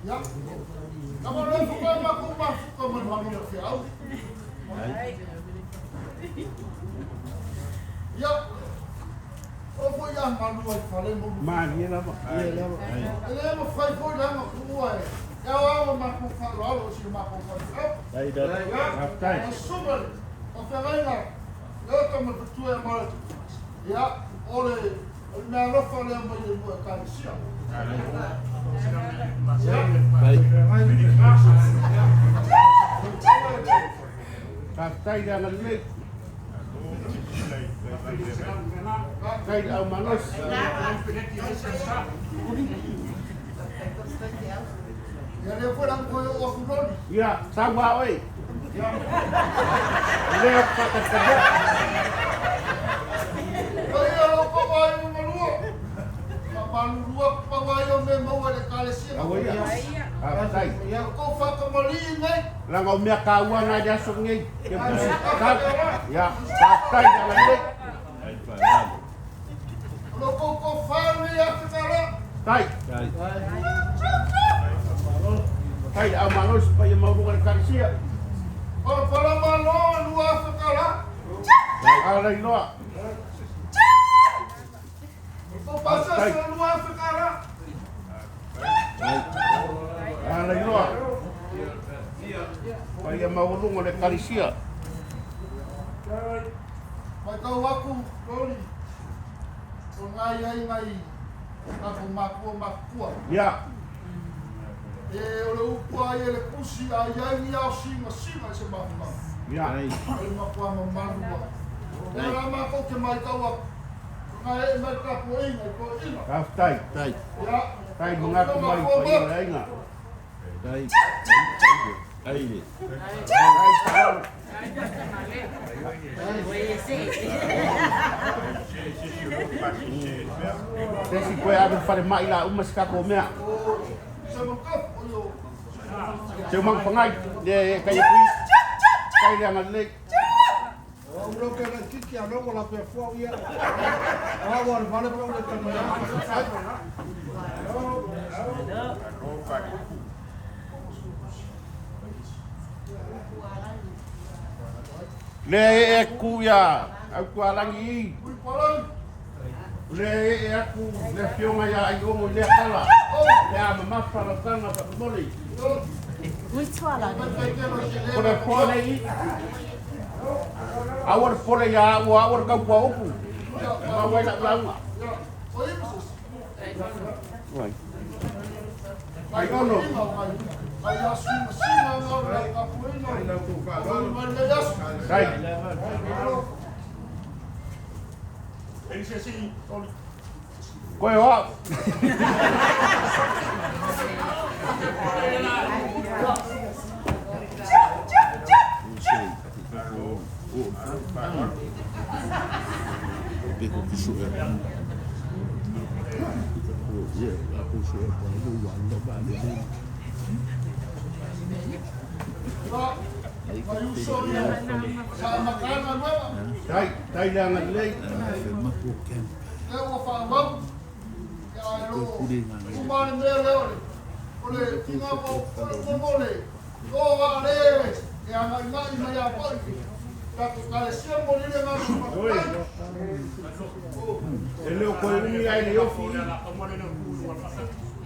Ya. Kamu le fuka maku manu fi au. Ya. Opo ya manu ai fale mo. Mani la ma. Ele mo fai foi lá ma kuai. Ya wa maku fa lo si maku fa. Dai dai. Aftai. Super. O feagaiga. Leota ma ya ole na lo fale mo i Ekalesia. Aftai jangan lek. Kay au manos. Ya le fueran ko o kulon. Ya, sawa oi. Ya. Lek pakat kerja. Ayo ko bayo manuo. Manuo pa bayo me mo Ekalesia. Aftai. Ya ko fa ko maline. Lang o mia kawan aja sungai. Ya, aftai jangan lek. Loko fare ya sekarang. Tai. Tai amanos pa yung maurungan Ekalesia. Oh, para malo luwa sekarang. Alay loa. Oh, pasa sa luwa sekarang. Alay loa. Pa yung maurungan Ekalesia. Ikaw ako, Tony. Kung ngai ako makua. Ya. Ole upua ele pusi ayai ni au singa se mahuma. Ya. Ole makua mamanua. Era mako ke mai tawa. Ngai mai kapo ina ko ina. Tai. Ya. Tai mengaku mai ko ina. Tai. Ai. Desi koe ave fare mai la uma ska ko mea. Seu mang pangai de kaya kui. Kai le ngalek. O lo ke na kiki a logo la pe fo ia. Agora vale para onde trabalhar. Le aku ya, aku alangi. Le aku le fionga ya ayo mo le kala. Ya mama para sana pa moli. Which one? Pole pole i. Awar pole ya awar ka kwa upu. Ma wai la langa. Right. Ai ono. Ai asu sima ngora ka puino. Ai. Koe hoa. Tai langan lei. Leo fa mam. Ya lo. Kuman leo. Ole tinga mo mole. Go ale. Ya ngai mai apa. Ekalesia mo le nga mo. Ele o koe ni ai le ofi.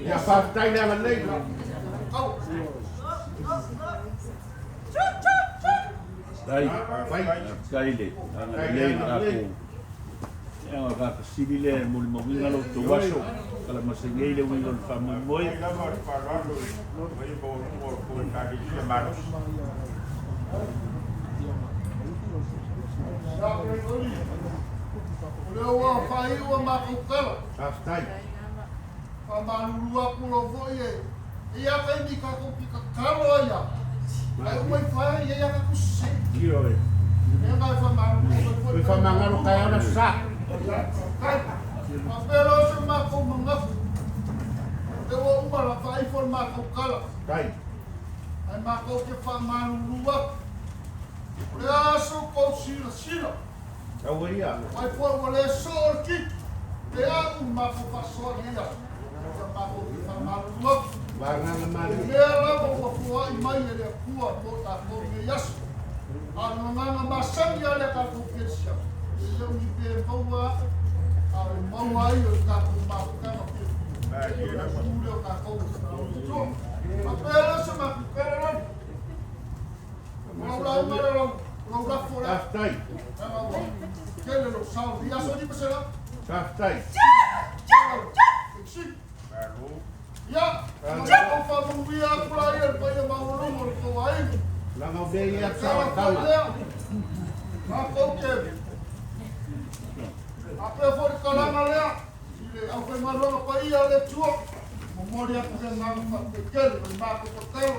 Ya fa tai langan lei. Au. Dai, Kaile, aku. Yang agak sini le, muli mau ngalo tu waso. Kalau masih ngile ngilo famu moi. Lewa fai wa makukala. Aftai. Pamanulua pulo voye. Ia kai ni ka ko pika kalo ya. Ai mai fai ia ka kusi. Kiro e. Ia mai famangalo. Foi famangalo kaya na sa. Pero se mako mangafu. Lewa umala fai for makukala. Tai. Ai mako ke famanulua. Lea so ko sila. Kau ia. Ai for wale so ki. Lea mako fa so ia. Mako ke famanulua. Barang Lea lava ua kuai mai e lea kua mo tātou me yasu. Ano nganga masani a lea kātou kesia. E leo ni pē maua, a le maua ai o tātou māpukanga pē. E lea kūre o kātou tō. A pēra se māpukara rani. Maura umara rau, rau rafo rau. Taftai. Kele lo sao, yaso ni pasera. Taftai. Iksi. Ya, macam apa mungkin aku lahir pada bangun rumah tu lain. Lama beya sa tama. Aku ke. Apa for kalangan lea? Aku malu apa ia le tua. Memori aku dengan pekel, aku pekel.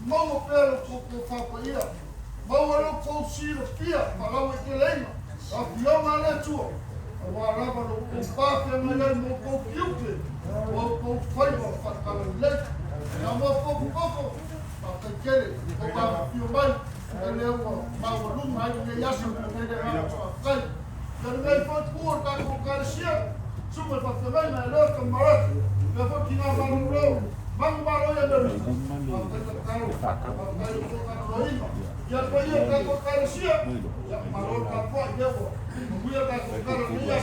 Mau pelo ko apa ia. Mau lo ko sir pia, kalau itu lain. Aku yang mana tua. Wala ba lo ko pa pe mele mo ko kiuke o ko fai mo fa ka le na mo ko pa ka kele ko ba piu mai ele o ma o lu mai ne yasu ne de na kai de nei fa por ka ko Ekalesia super fa te mai na Leota&Mareta le fa ki na ba lu lo bang ba lo ya de ka ya pa ia ka ko Ekalesia ya ma lo ka po ya bo Kuya ka kukara niya,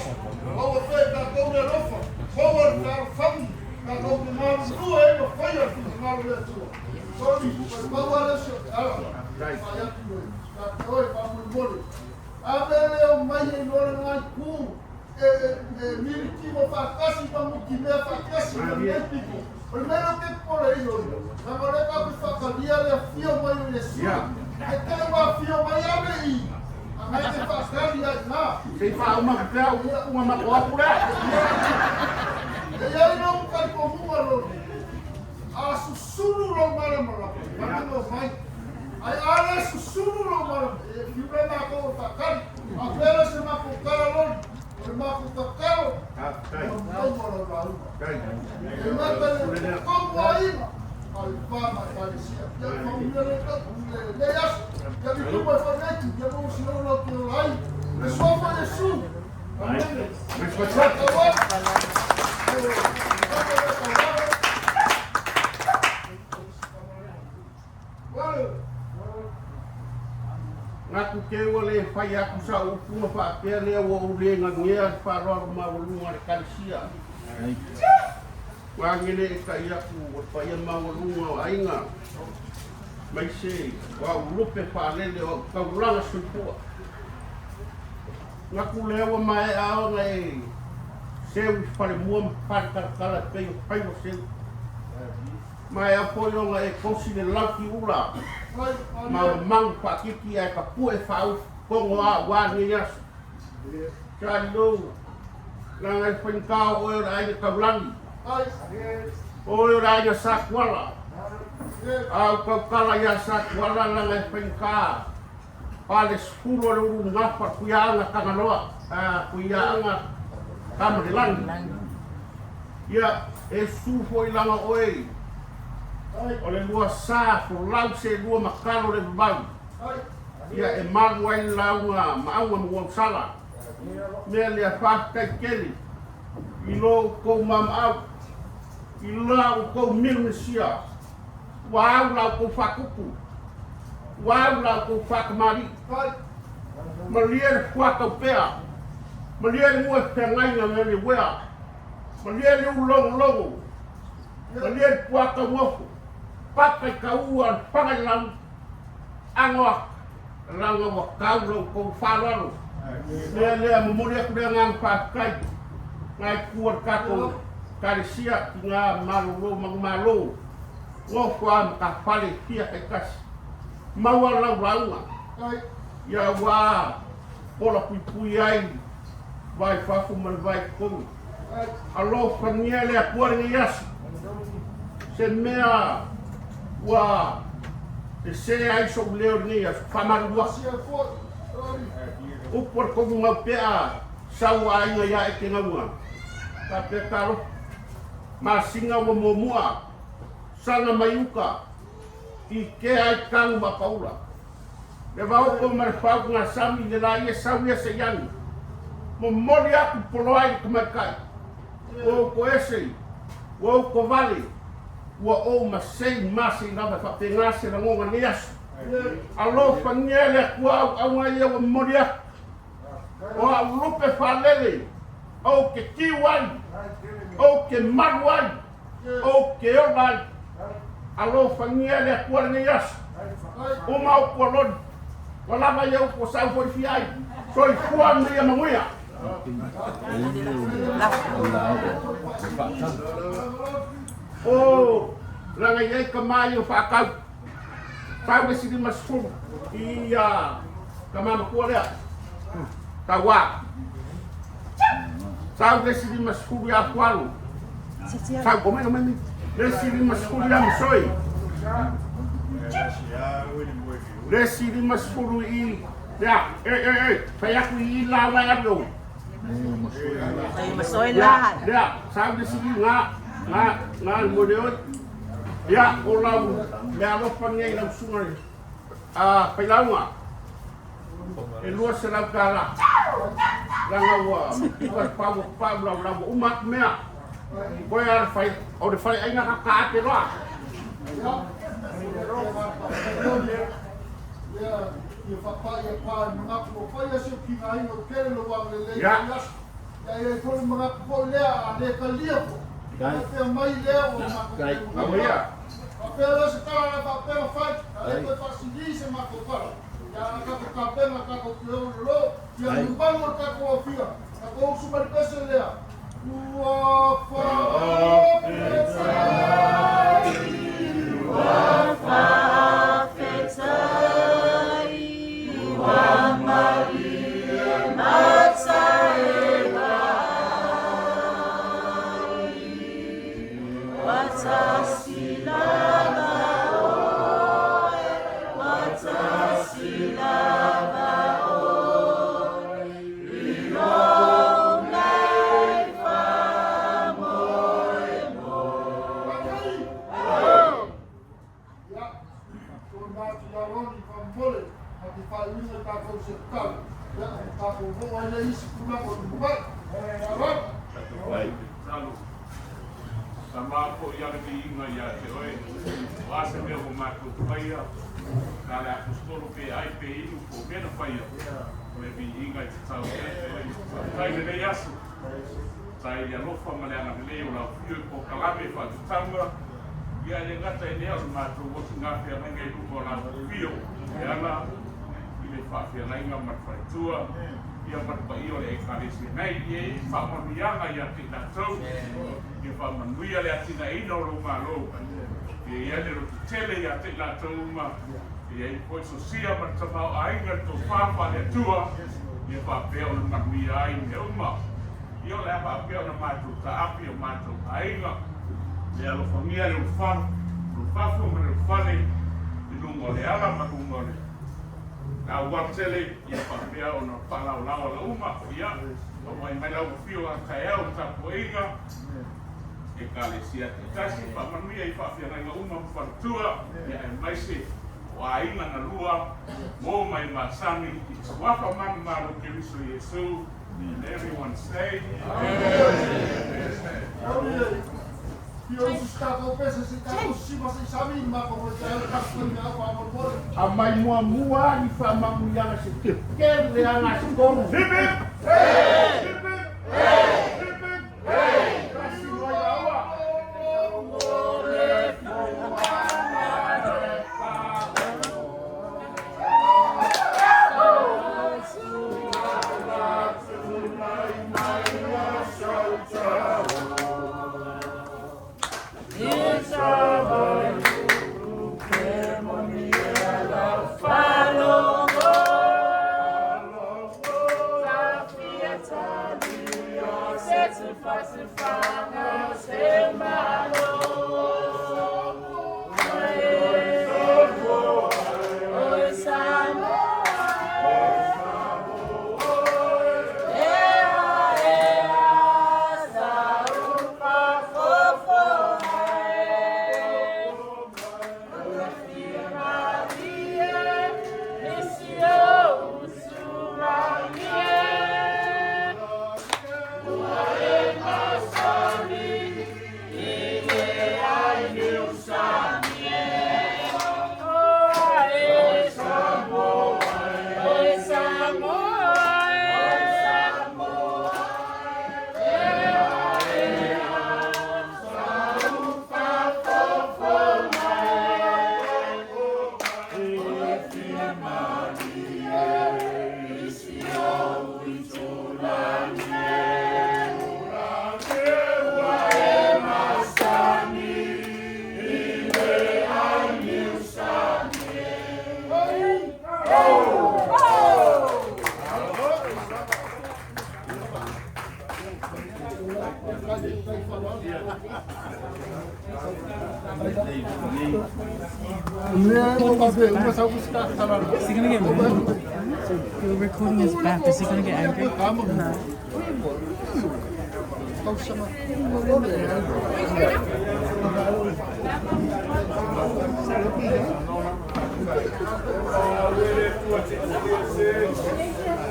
wawa pe ka kone rofa, wawa ka fangi, ka kone maru tua e ma whaia ki te maru le tua. Sorry, wawa le sio te ala, whaia tue, ka koe whamuri mori. A mele o mai e nore ngai kū, miri kimo whakasi pamu ki mea whakasi, ka mepiko. O mero ke kore i oi, ka mare ka ku whakalia le fio mai o le sua, e te wa fio mai ame i. Sei fa uma macópora. E aí não cai como uma lona. A sussurro não mara. Mas não vai. Aí a sussurro não mara. E o problema é que eu vou ficar. A pera se ma com cara lona. O ma com cacau. Não mora lá. E mata como aí. Alfama Ekalesia. Ya família le yas. Ya vi como foi feito. Ya não se não lo que lá. É só para isso. Mas foi certo. Ngaku ke ole fai aku sa upu fa pele o urenga ngia fa ro ma ulunga Ekalesia. Wangile ka iaku o pai maulunga ainga mai se wa urupe fa lele o ka ulanga supua ngaku lewa mai ao nei se u fale mua pa kala pe pai o se mai apoio nga e kosi le laki ula ma mang pa kiki ai ka pue fa u ko wa ni yas kalo nga e penka o ai ka ulangi Oi raja sakwala, au kala ya sakwala lang ay pengka, palis puro lurung ngapa kuya nga kangaloa, kuya nga kamrilan. Ya esufo ilang oi, ole lua sa lau se lua makalo le bang. Ya Emmanuel lau nga maawa mo sala, mele fa kai keli, ilo ko mam out. Ila ko milisia wa la ko fakupu wa la ko fakmari malier kwa ko pea malier mo pengai nga ngani wea malier long malier kwa ko mo pakai kauan pangalang angwa lango wa kaulo ko faralo le memoria ku dengan pakai ngai kuat kako Ekalesia tinga malu magmalu ngofo am ka fale tia ekas mawala launga ya wa pola pui ai vai fafu mal vai kom alo fania le por ni yas se mea wa se ai so leo ni as famarua o por como uma pea sawa ai ya e kenga ta pe taro masinga wa momua sanga mayuka i ke ai kang ba paula le vau ko marfau nga sami de la ye sawi se yang mo moria ku poloai ku makai o ko ese o ko vale ua o masei masi lava faapegase lagoga ni aso alofa nia le akua auauga ia ua momoli aku o aulupe faalele ou ke kiu ai ou ke malu ai ou ke ova ai alofa nia le akua lenei aso uma upu aloni o lava ia upu o sau foifia ai soifua meia maguia o langa iai kamai o whaakau tau ke siri masfuru ia kamama kua lea tawa tau ke siri masfuru ia kualu tau komena mami le siri masfuru ia misoi le siri masfuru i ya fai aku i lawa ya do Masoi lahat. ya tau ke siri nga model ya olau me alofa ngai lau sungai pailaunga e lua se lau kala langa ua iwa pau lau umat mea koe ar fai o de fai ainga kakaate roa ia whapai e pāi mga kua whai asio ki ngā ingo kere lo wang le lei Ya. yas. Ia e kore mga kua lea a le ka lia ko. Ia pia mai lea o mako kere lo wang. Ia. A pia la se kala na whapea whai, a e koe whasili se mako kara. Ia na kako kapenga kako ki o lo, ia numbango kako o fia. Kako o sumari pese lea. Ua Sama ko ia ki inga ia te oe. Wasa mea o mātou whaia. Ka rea kustoro pe ai pe inu ko mena whaia. Me vi inga i te tau te oe. Tai ne rei asu. Tai rea lofa maleanga leo lau whiu ko kalame whatu taunga. Ia le ngata i nea o mātou wotu ngā whia renga i kuko lau whiu. E ana, i le whawhia rainga matwhaitua. Ia matpa i o le Ekalesia. Nei, i e whamanianga ia te tātou. Ia whamanuia le atina ina o lo malo. Ia le rotu tele ia te tātou uma. Ia i koe so sia matamau ainga to whawha le tua. Ia whapea o le manuia ai me uma. Ia le whapea o na mātou ta api o mātou ainga. Ia lo whangia le uwhan. Lo whawha me le uwhane. I lungo le ala makunga le. Nā watele, ia whapea o na whalau lawa la uma, ia, o mai mai lau whio a kai au tapo inga, Ekalesia te tasi, whamanuia i whawhia rainga uma whantua, ia e maise, o a inga na lua, mō mai māsani, i waka manu maru ke riso Yesu, and everyone say, Amen. a mai mua i whamamuianga se te kere anga se koru. Hip hip! Hey! Hip hip! Hey! Hip hip! Hey! Kasi mai awa. Is he gonna get mad? You're recording his back. Is he gonna get angry? No.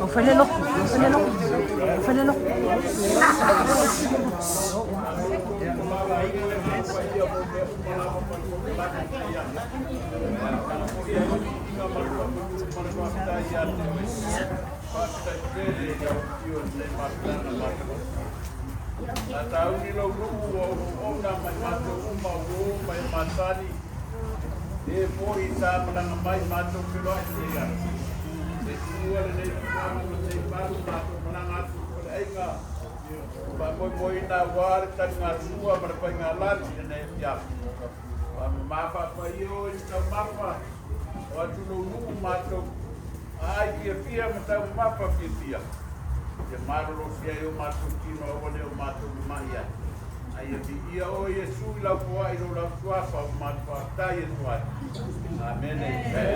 Fallait l'eau. Amen.